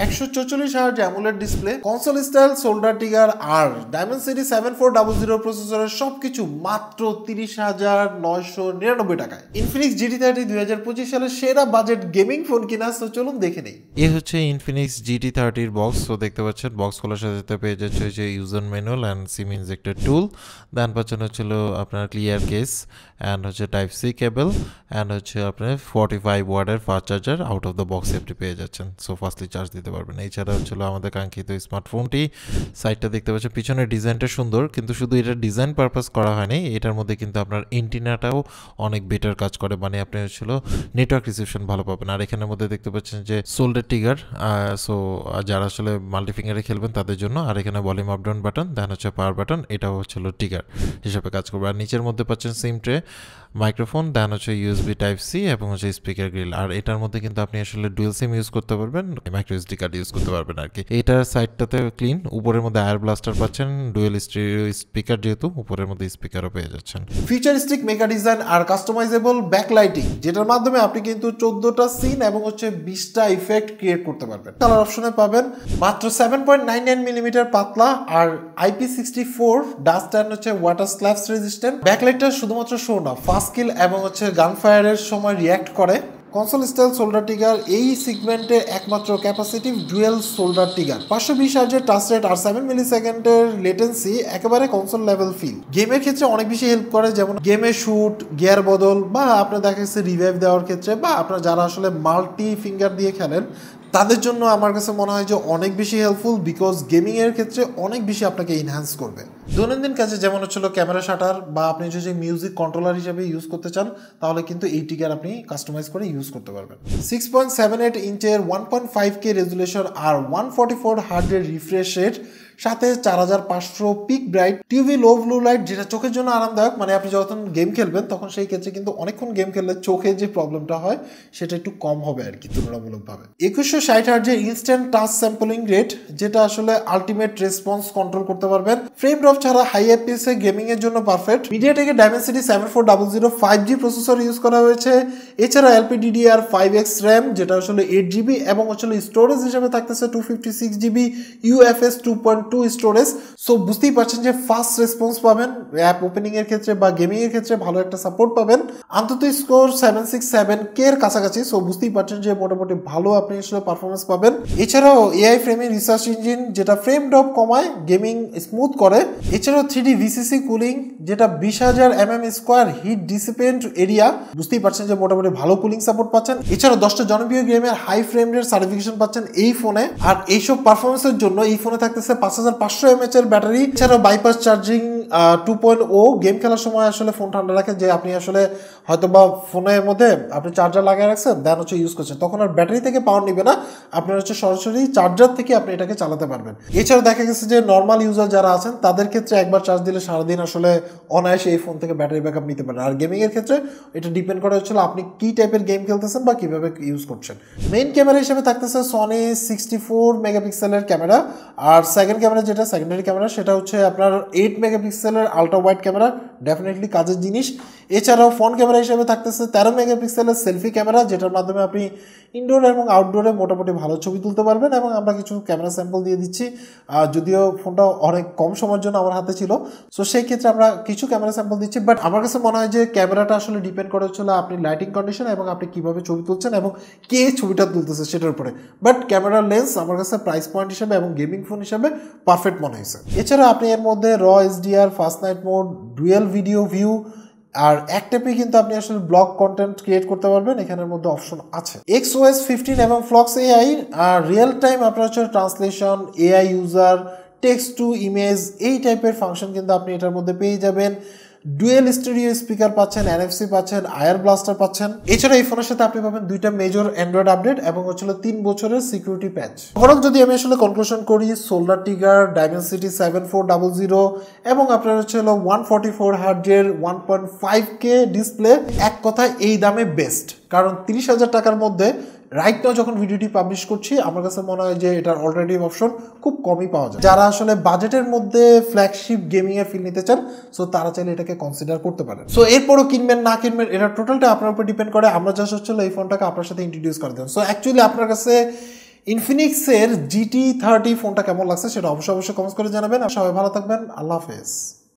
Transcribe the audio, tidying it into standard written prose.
144Hz AMOLED display, console style shoulder trigger আর Dimensity 7400 প্রসেসরের সবকিছু মাত্র 30,999 টাকায়। ইনফিনিক্স GT30 2025 সালের সেরা বাজেট গেমিং ফোন কিনা। সো চলুন দেখে নেই। এই হচ্ছে ইনফিনিক্স GT30 বক্স। তো দেখতে পাচ্ছেন বক্স খোলার সাথে পেয়ে যাচ্ছে যে user manual and SIM injector tool, then পাচ্ছেন হচ্ছিল আপনার ক্লিয়ার কেস অ্যান্ড হচ্ছে টাইপ সি কেবল অ্যান্ড হচ্ছে আপনার 45 ওয়াটের fast charger out of the box আপনি পেয়ে যাচ্ছেন। সো ফাস্টলি চার্জ দিতে পারবেন। এছাড়া হচ্ছিল আমাদের কাঙ্ক্ষিত স্মার্টফোনটি। সাইডটা দেখতে পাচ্ছেন পিছনের ডিজাইনটা সুন্দর, কিন্তু শুধু এটা ডিজাইন পারপাস করা হয়নি, এটার মধ্যে কিন্তু আপনার এন্টিনাটাও অনেক বেটার কাজ করে, মানে আপনি হচ্ছিল নেটওয়ার্ক রিসেপশন ভালো পাবেন। আর এখানের মধ্যে দেখতে পাচ্ছেন যে শোল্ডার ট্রিগার, সো যারা আসলে মাল্টিফিঙ্গারে খেলবেন তাদের জন্য। আর এখানে ভলিউম আপ ডাউন বাটন, দেন হচ্ছে পাওয়ার বাটন, এটাও হচ্ছিল ট্রিগার হিসাবে কাজ করবে। আর নিচের মধ্যে পাচ্ছেন সিম ট্রে, মাইক্রোফোন, দেন হচ্ছে ইউএসবি টাইপ সি এবং হচ্ছে স্পিকার গ্রিল। আর এটার মধ্যে কিন্তু আপনি আসলে ডুয়েল সিম ইউজ করতে পারবেন, মাইক্রো এসডি কার্ড ইউজ করতে পারবেন আর কি। এটার সাইডটাতে ক্লিন, উপরের মধ্যে এয়ার ব্লাস্টার পাচ্ছেন, ডুয়েল স্টিরিও স্পিকার, যেহেতু উপরের মধ্যে স্পিকারও পেয়ে যাচ্ছেন। ফিচারিস্টিক মেগা ডিজাইন আর কাস্টমাইজেবল ব্যাকলাইটিং, যেটার মাধ্যমে আপনি কিন্তু 14টা সিন এবং হচ্ছে 20টা ইফেক্ট ক্রিয়েট করতে পারবেন। কালার অপশনে পাবেন মাত্র 7.99 মিলিমিটার পাতলা আর IP64 ডাস্ট অ্যান্ড হচ্ছে ওয়াটার স্ল্যাপস রেজিস্ট্যান্ট। ব্যাকলাইটটা শুধুমাত্র শো না, ফাস্ট কিল এবং হচ্ছে গান ফায়ারের সময় রিয়্যাক্ট করে। কনসোল স্টাইল শোল্ডার ট্রিগার, এই সিগমেন্টে একমাত্র capacitive dual shoulder trigger, 520 Hz touch rate আর 7 মিলি সেকেন্ডের লেটেন্সি, একেবারে কনসোল লেভেল ফিল। গেমের ক্ষেত্রে অনেক বেশি হেল্প করে, যেমন গেমে শুট, গিয়ার বদল, বা আপনার দেখা যাচ্ছে রিভাইভ দেওয়ার ক্ষেত্রে, বা আপনার যারা আসলে মাল্টি ফিঙ্গার দিয়ে খেলেন তাদের জন্য আমার কাছে মনে হয় যে অনেক বেশি হেল্পফুল, বিকজ গেমিংয়ের ক্ষেত্রে অনেক বেশি আপনাকে এনহ্যান্স করবে। দৈনন্দিন কাজে যেমন হচ্ছিল ক্যামেরা শাটার, বা আপনি যদি মিউজিক কন্ট্রোলার হিসেবে ইউজ করতে চান তাহলে কিন্তু এই ট্রিগার আপনি কাস্টমাইজ করে ইউজ করতে পারবেন। 6.78 ইঞ্চের 1.5K রেজুলেশন আর 144 Hz রিফ্রেশ রেট, সাথে 4500 peak bright TÜV low blue light, যেটা চোখের জন্য আরামদায়ক। মানে আপনি যখন গেম খেলবেন তখন সেই ক্ষেত্রে কিন্তু অনেকক্ষণ গেম খেললে চোখে যে প্রবলেমটা হয় সেটা একটু কম হবে আর কি তুলনামূলকভাবে। 2160 Hz instant touch sampling rate, যেটা আসলে আলটিমেট রেসপন্স কন্ট্রোল করতে পারবেন। ফ্রেম ড্রপ ছাড়া হাই এফপিএস এ গেমিং এর জন্য পারফেক্ট। মিডিয়াটেকের ডায়মেনসিটি 7400 5G প্রসেসর ইউজ করা হয়েছে। এছাড়া LPDDR5X র্যাম, যেটা আসলে 8GB, এবং আসলে স্টোরেজ হিসেবে থাকতেছে 256GB UFS 2.2 স্টোরেজ। সো বুঝতেই পারছেন যে ফাস্ট রেসপন্স পাবেন অ্যাপ ওপেনিং এর ক্ষেত্রে বা গেমিং এর ক্ষেত্রে, ভালো একটা সাপোর্ট পাবেন। আন্তত স্কোর 767K এর কাছাকাছি। সো বুঝতেই পারছেন যে মোটামুটি ভালো আপনি আসলে পারফরমেন্স পাবেন। এছাড়াও এআই ফ্রেমিং রিসার্চ ইঞ্জিন, যেটা ফ্রেম ড্রপ কমায়, গেমিং স্মুথ করে। এছাড়াও 3D VCC কুলিং, যেটা 20,000 mm স্কোয়ার হিট ডিসিপেন্ট এরিয়া। বুঝতেই পারছেন যে মোটামুটি ভালো কুলিং সাপোর্ট পাচ্ছেন। এছাড়াও 10টা জনপ্রিয় গেমের হাই ফ্রেম রেট সার্টিফিকেশন পাচ্ছেন এই ফোনে। আর এইসব পারফরমেন্সের জন্য এই ফোনে থাকতেছে 5500 mAh এর ব্যাটারি। এছাড়াও বাইপাস চার্জিং 2.0, গেম খেলার সময় আসলে ফোন ঠান্ডা রাখে, যে আপনি আসলে হয়তো বা ফোনের মধ্যে আপনি চার্জার লাগিয়ে রাখছেন, দেন হচ্ছে ইউজ করছেন, তখন আর ব্যাটারি থেকে পাওয়ার নিবে না, আপনার হচ্ছে সরাসরি চার্জার থেকে আপনি এটাকে চালাতে পারবেন। এছাড়াও দেখা গেছে যে নর্মাল ইউজার যারা আছেন তাদের ক্ষেত্রে একবার চার্জ দিলে সারাদিন আসলে অনায়াসে এই ফোন থেকে ব্যাটারি ব্যাকআপ নিতে পারেন। আর গেমিং এর ক্ষেত্রে এটা ডিপেন্ড করে হচ্ছিল আপনি কি টাইপের গেম খেলতেছেন বা কিভাবে ইউজ করছেন। মেইন ক্যামেরা হিসেবে থাকতেছে সনি 64 মেগাপিক্সেলের ক্যামেরা, আর সেকেন্ড ক্যামেরা যেটা সেকেন্ডারি ক্যামেরা সেটা হচ্ছে আপনার 8 মেগাপিক্সেলের আলট্রা ওয়াইড ক্যামেরা, ডেফিনেটলি কাজের জিনিস। এছাড়াও ফ্রন্ট ক্যামেরা হিসেবে থাকতেছে 13 মেগাপিক্সেলের সেলফি ক্যামেরা, যেটার মাধ্যমে আপনি ইনডোর এবং আউটডোরে মোটামুটি ভালো ছবি তুলতে পারবেন। এবং আমরা কিছু ক্যামেরা স্যাম্পল দিয়ে দিচ্ছি, যদিও ফোনটা অনেক কম সময়ের জন্য আমার হাতে ছিল, সো সেই ক্ষেত্রে আমরা কিছু ক্যামেরা স্যাম্পল দিচ্ছি। বাট আমার কাছে মনে হয় যে ক্যামেরাটা আসলে ডিপেন্ড করে হচ্ছিল আপনি লাইটিং কন্ডিশন এবং আপনি কিভাবে ছবি তুলছেন এবং কে ছবিটা তুলতেছে সেটার উপরে। বাট ক্যামেরার লেন্স আমার কাছে প্রাইস পয়েন্ট হিসেবে এবং গেমিং ফোন হিসেবে পারফেক্ট মনে হয়েছে। এছাড়া আপনি এর মধ্যে র HDR, fast night mode, dual video view, আর এক ট্যাপে কিন্তু আপনি আসলে ব্লগ কন্টেন্ট ক্রিয়েট করতে পারবেন। এখানের মধ্যে অপশন আছে XOS 15 এবং ফ্লক্স AI, আর রিয়েল টাইম আপনার হচ্ছে translation, AI user, text to image, এই টাইপের ফাংশন কিন্তু আপনি এটার মধ্যে পেয়ে যাবেন। ডুয়েল স্টুডিও স্পিকার পাচ্ছেন, NFC পাচ্ছেন, আয়ার ব্লাস্টার পাচ্ছেন। এছাড়া এই ফোনের সাথে আপনি পাবেন 2টা মেজর অ্যান্ড্রয়েড আপডেট এবং হচ্ছিল 3 বছরের সিকিউরিটি প্যাচ। ওভারঅল যদি আমি আসলে কনক্লুশন করি, শোল্ডার ট্রিগার, ডায়মেনসিটি 7400 এবং আপনার হচ্ছে 144 Hz 1.5K ডিসপ্লে, এক কথা এই দামে বেস্ট। কারণ 30,000 টাকার মধ্যে রাইট নাও যখন ভিডিওটি পাবলিশ করছি আমার কাছে মনে হয় যে এটার অল্টারনেটিভ অপশন খুব কমই পাওয়া যায়। যারা আসলে বাজেটের মধ্যে ফ্ল্যাগশিপ গেমিং এর ফিল নিতে চান, সো তারা চাইলে এটাকে কনসিডার করতে পারেন। সো এরপরও কিনবেন না কিনবেন এটা টোটালটা আপনার উপর ডিপেন্ড করে। আমরা জাস্ট হচ্ছিল এই ফোনটাকে আপনার সাথে ইন্ট্রোডিউস করে দেন। সো অ্যাকচুয়ালি আপনার কাছে ইনফিনিক্সের GT30 ফোনটা কেমন লাগছে সেটা অবশ্যই কমেন্টস করে জানাবেন। আর সবাই ভালো থাকবেন। আল্লাহ হাফেজ।